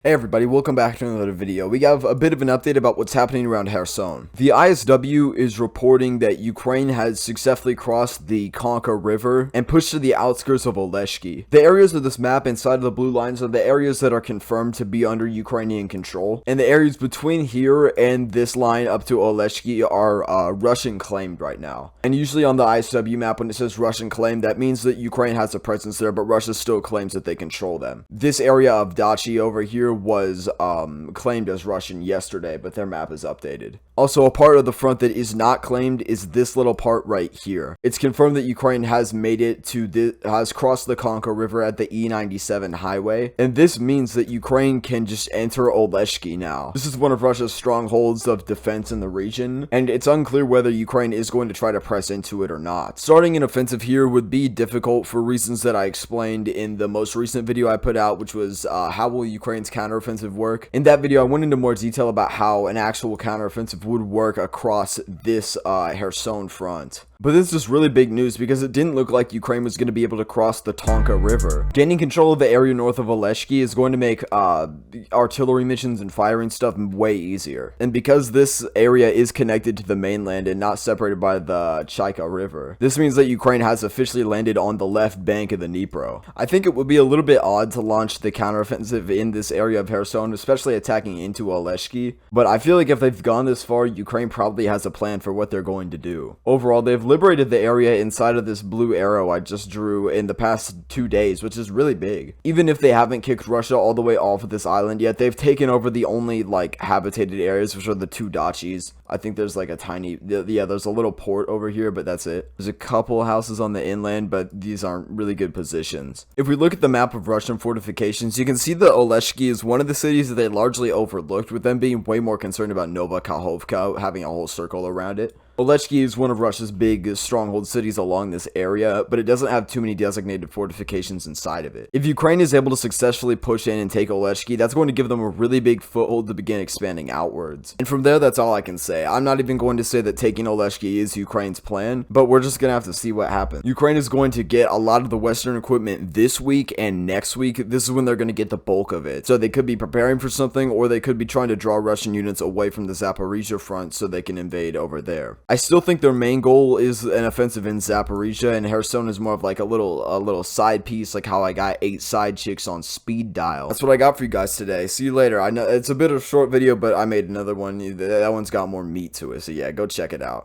Hey everybody, welcome back to another video. We have a bit of an update about what's happening around Kherson. The ISW is reporting that Ukraine has successfully crossed the Konka River and pushed to the outskirts of Oleshki. The areas of this map inside of the blue lines are the areas that are confirmed to be under Ukrainian control, and the areas between here and this line up to Oleshki are Russian claimed right now. And usually on the ISW map, when it says Russian claimed, that means that Ukraine has a presence there, but Russia still claims that they control them. This area of Dachi over here was claimed as Russian yesterday, but their map is updated. Also, a part of the front that is not claimed is this little part right here. It's confirmed that Ukraine has made it to has crossed the Konka River at the E97 highway, and this means that Ukraine can just enter Oleshki now. This is one of Russia's strongholds of defense in the region, and it's unclear whether Ukraine is going to try to press into it or not. Starting an offensive here would be difficult for reasons that I explained in the most recent video I put out, which was how will Ukraine's counteroffensive work. In that video, I went into more detail about how an actual counteroffensive would work across this Kherson front. But this is really big news because it didn't look like Ukraine was going to be able to cross the Tonka River. Gaining control of the area north of Oleshki is going to make artillery missions and firing stuff way easier. And because this area is connected to the mainland and not separated by the Chika River, this means that Ukraine has officially landed on the left bank of the Dnipro. I think it would be a little bit odd to launch the counteroffensive in this area of Kherson, especially attacking into Oleshki. But I feel like if they've gone this far, Ukraine probably has a plan for what they're going to do. Overall, they've liberated the area inside of this blue arrow I just drew in the past 2 days, which is really big. Even if they haven't kicked Russia all the way off of this island yet, they've taken over the only habitated areas, which are the two dachis. I think there's a tiny, there's a little port over here, but that's it. There's a couple houses on the inland, but these aren't really good positions. If we look at the map of Russian fortifications, you can see that Oleshki is one of the cities that they largely overlooked, with them being way more concerned about Novokhovka having a whole circle around it. Oleshki is one of Russia's big stronghold cities along this area, but it doesn't have too many designated fortifications inside of it. If Ukraine is able to successfully push in and take Oleshki, that's going to give them a really big foothold to begin expanding outwards. And from there, that's all I can say. I'm not even going to say that taking Oleshki is Ukraine's plan, but we're just going to have to see what happens. Ukraine is going to get a lot of the Western equipment this week and next week. This is when they're going to get the bulk of it. So they could be preparing for something, or they could be trying to draw Russian units away from the Zaporizhzhia front so they can invade over there. I still think their main goal is an offensive in Zaporizhzhia, and Kherson is more of a little side piece, like how I got 8 side chicks on speed dial. That's what I got for you guys today. See you later. I know it's a bit of a short video, but I made another one. That one's got more meat to it, so yeah, go check it out.